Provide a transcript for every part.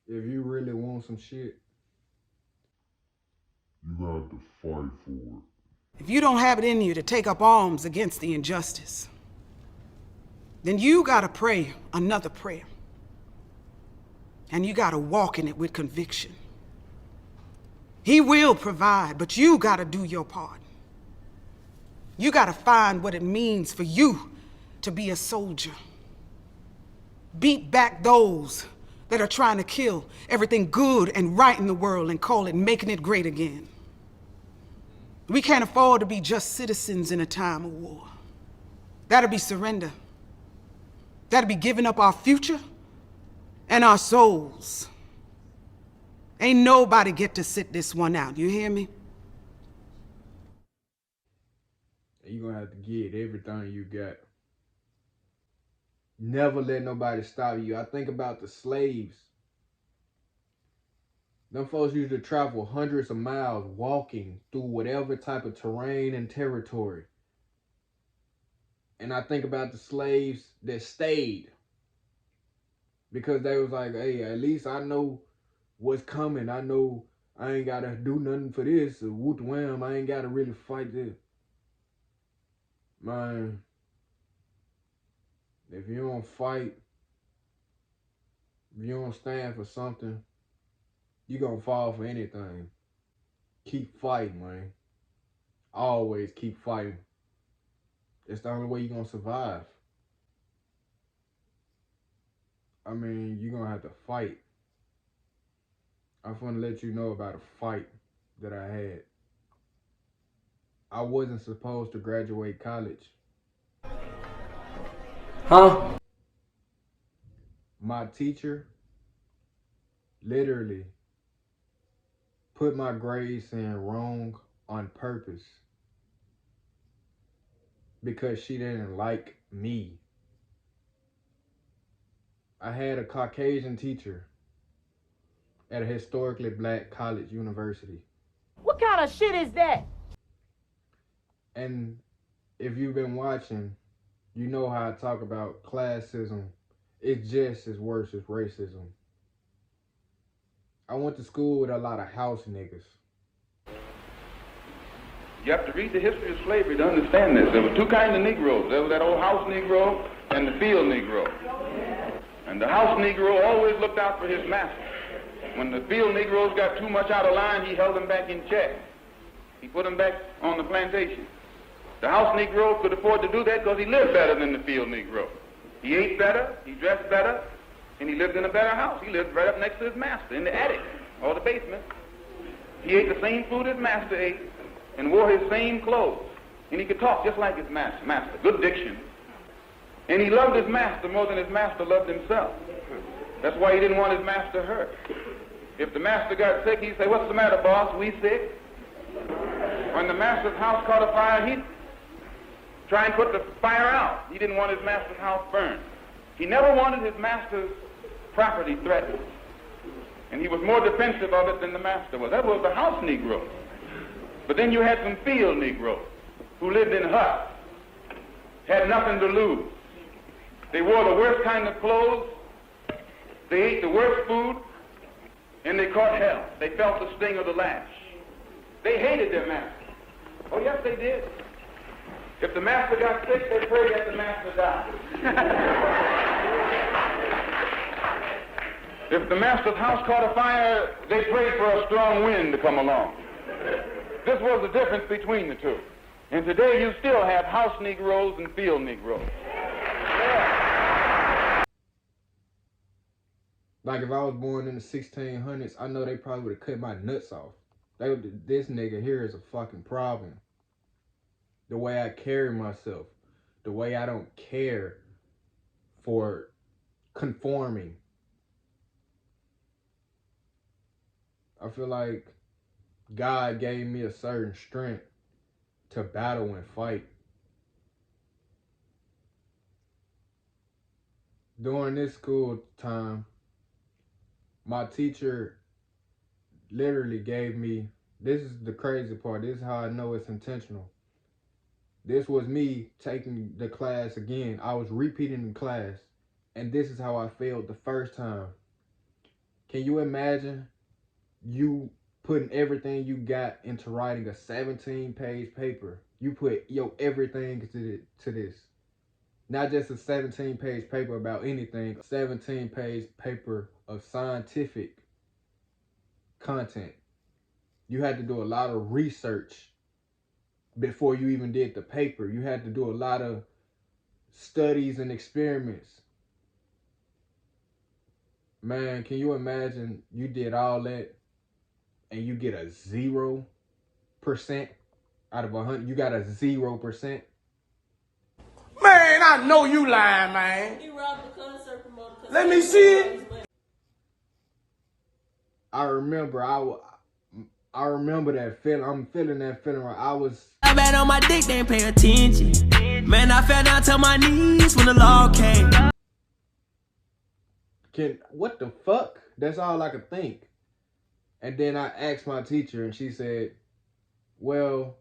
If you really want some shit, you got to fight for it. If you don't have it in you to take up arms against the injustice, then you gotta pray another prayer. And you gotta walk in it with conviction. He will provide, but you gotta do your part. You gotta find what it means for you to be a soldier. Beat back those that are trying to kill everything good and right in the world and call it making it great again. We can't afford to be just citizens in a time of war. That'll be surrender. That'll be giving up our future and our souls. Ain't nobody get to sit this one out, you hear me? you're gonna have to get everything you got. Never let nobody stop you. I think about the slaves. Them folks used to travel hundreds of miles walking through whatever type of terrain and territory. And I think about the slaves that stayed because they was like, hey, at least I know what's coming. I know I ain't gotta do nothing for this. Or whoop wham, I ain't gotta really fight this. Man, if you don't fight, if you don't stand for something, you gonna fall for anything. Keep fighting, man. Always keep fighting. It's the only way you're gonna survive. I mean, you're gonna have to fight. I'm gonna let you know about a fight that I had. I wasn't supposed to graduate college. Huh? My teacher literally put my grades in wrong on purpose because she didn't like me. I had a Caucasian teacher at a historically black college university. What kind of shit is that? And if you've been watching, you know how I talk about classism. It's just as worse as racism. I went to school with a lot of house niggas. You have to read the history of slavery to understand this. There were two kinds of Negroes. There was that old house Negro and the field Negro. And the house Negro always looked out for his master. When the field Negroes got too much out of line, he held them back in check. He put them back on the plantation. The house Negro could afford to do that because he lived better than the field Negro. He ate better, he dressed better, and he lived in a better house. He lived right up next to his master in the attic or the basement. He ate the same food his master ate and wore his same clothes. And he could talk just like his master. Good diction. And he loved his master more than his master loved himself. That's why he didn't want his master hurt. If the master got sick, he'd say, "What's the matter, boss? We sick?" When the master's house caught a fire, he'd try and put the fire out. He didn't want his master's house burned. He never wanted his master's property threatened. And he was more defensive of it than the master was. That was the house Negro. But then you had some field Negroes who lived in huts, had nothing to lose. They wore the worst kind of clothes, they ate the worst food, and they caught hell. They felt the sting of the lash. They hated their master. Oh, yes, they did. If the master got sick, they prayed that the master died. If the master's house caught a fire, they prayed for a strong wind to come along. This was the difference between the two. And today you still have house Negroes and field Negroes. Like if I was born in the 1600s, I know they probably would have cut my nuts off. This nigga here is a fucking problem. The way I carry myself, the way I don't care for conforming. I feel like God gave me a certain strength to battle and fight. During this school time, my teacher literally gave me, this is the crazy part, this is how I know it's intentional. This was me taking the class again. I was repeating the class, and this is how I failed the first time. Can you imagine you putting everything you got into writing a 17-page paper? You put your everything to this. Not just a 17-page paper about anything, a 17-page paper of scientific content. You had to do a lot of research before you even did the paper. You had to do a lot of studies and experiments. Man, can you imagine you did all that and you get a 0% out of 100? You got a 0%. Man, I know you lying, man. He robbed the concert promoter. Let me see it. I remember that feeling. I'm feeling that feeling where I was. I bad on my dick, they ain't pay attention. Man, I fell down to my knees when the law came. What the fuck? That's all I could think. And then I asked my teacher, and she said, well,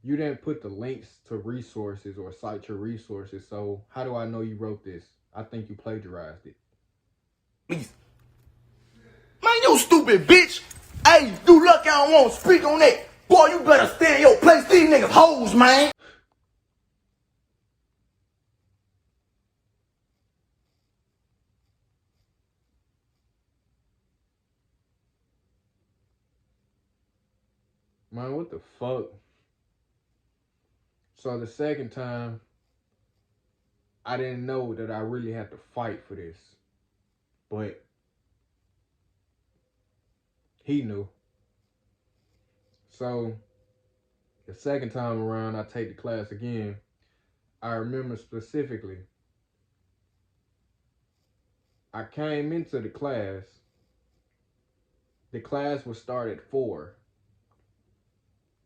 you didn't put the links to resources or cite your resources, so how do I know you wrote this? I think you plagiarized it. Man, you stupid bitch. Hey, you lucky I don't want to speak on that. Boy, you better stay in your place. These niggas hoes, man. Man, what the fuck? So the second time, I didn't know that I really had to fight for this. But he knew. So the second time around, I take the class again. I remember specifically, I came into the class. The class was start at 4.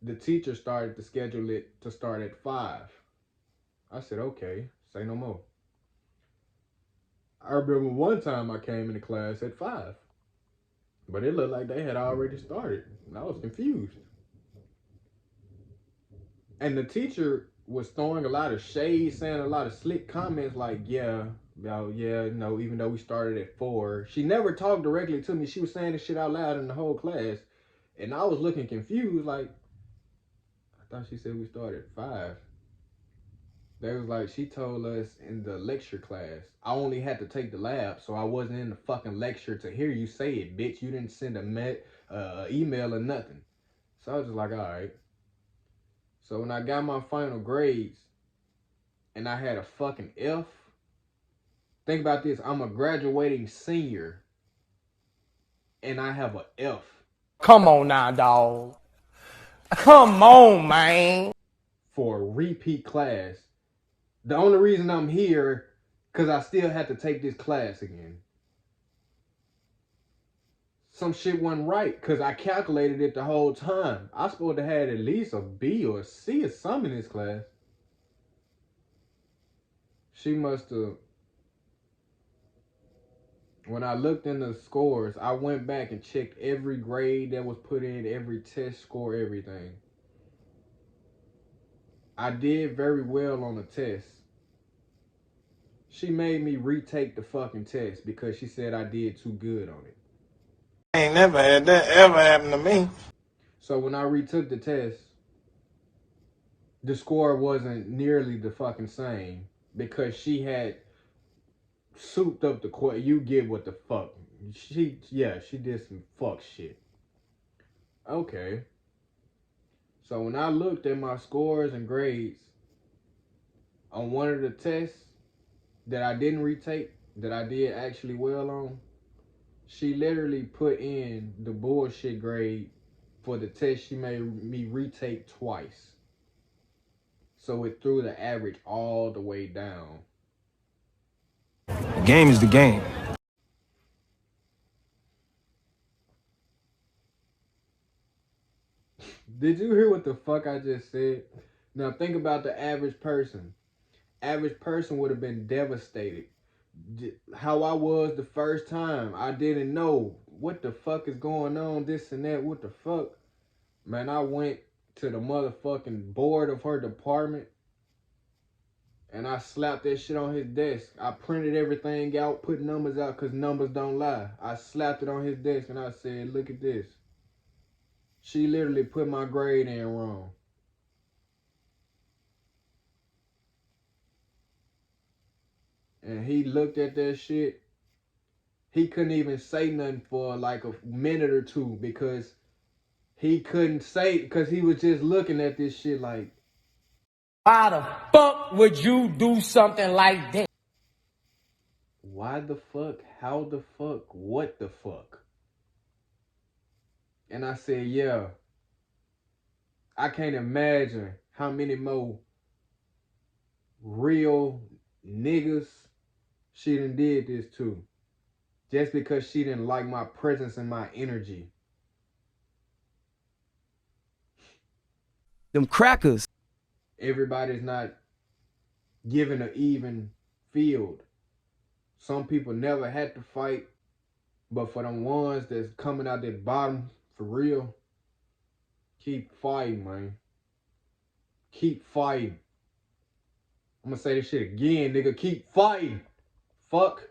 The teacher started to schedule it to start at 5. I said, okay, say no more. I remember one time I came into class at 5. But it looked like they had already started. And I was confused. And the teacher was throwing a lot of shade, saying a lot of slick comments like, no, even though we started at 4. She never talked directly to me. She was saying this shit out loud in the whole class. And I was looking confused, like, I thought she said we started at 5. They was like, she told us in the lecture class. I only had to take the lab, so I wasn't in the fucking lecture to hear you say it, bitch. You didn't send a email or nothing. So I was just like, all right. So when I got my final grades and I had a fucking F, think about this. I'm a graduating senior and I have a F. Come on now, dog. Come on, man. For a repeat class. The only reason I'm here, because I still had to take this class again. Some shit wasn't right, because I calculated it the whole time. I was supposed to have at least a B or a C or something in this class. She must have... When I looked in the scores, I went back and checked every grade that was put in, every test score, everything. I did very well on the test. She made me retake the fucking test because she said I did too good on it. I ain't never had that ever happen to me. So when I retook the test, the score wasn't nearly the fucking same because she had souped up the question. You get what the fuck. She did some fuck shit. Okay. So when I looked at my scores and grades on one of the tests that I didn't retake, that I did actually well on, she literally put in the bullshit grade for the test she made me retake twice. So it threw the average all the way down. The game is the game. Did you hear what the fuck I just said? Now think about the average person. Average person would have been devastated. How I was the first time. I didn't know what the fuck is going on, this and that, what the fuck. Man, I went to the motherfucking board of her department. And I slapped that shit on his desk. I printed everything out, put numbers out, because numbers don't lie. I slapped it on his desk and I said, look at this. She literally put my grade in wrong. And he looked at that shit. He couldn't even say nothing for like a minute or two because he couldn't say, because he was just looking at this shit like, Why the fuck would you do something like that? why the fuck? How the fuck? What the fuck? And I said, yeah, I can't imagine how many more real niggas she done did this to. Just because she didn't like my presence and my energy. Them crackers. Everybody's not given an even field. Some people never had to fight, but for them ones that's coming out that bottom, for real, keep fighting, man. Keep fighting. I'm gonna say this shit again, nigga. Keep fighting. Fuck.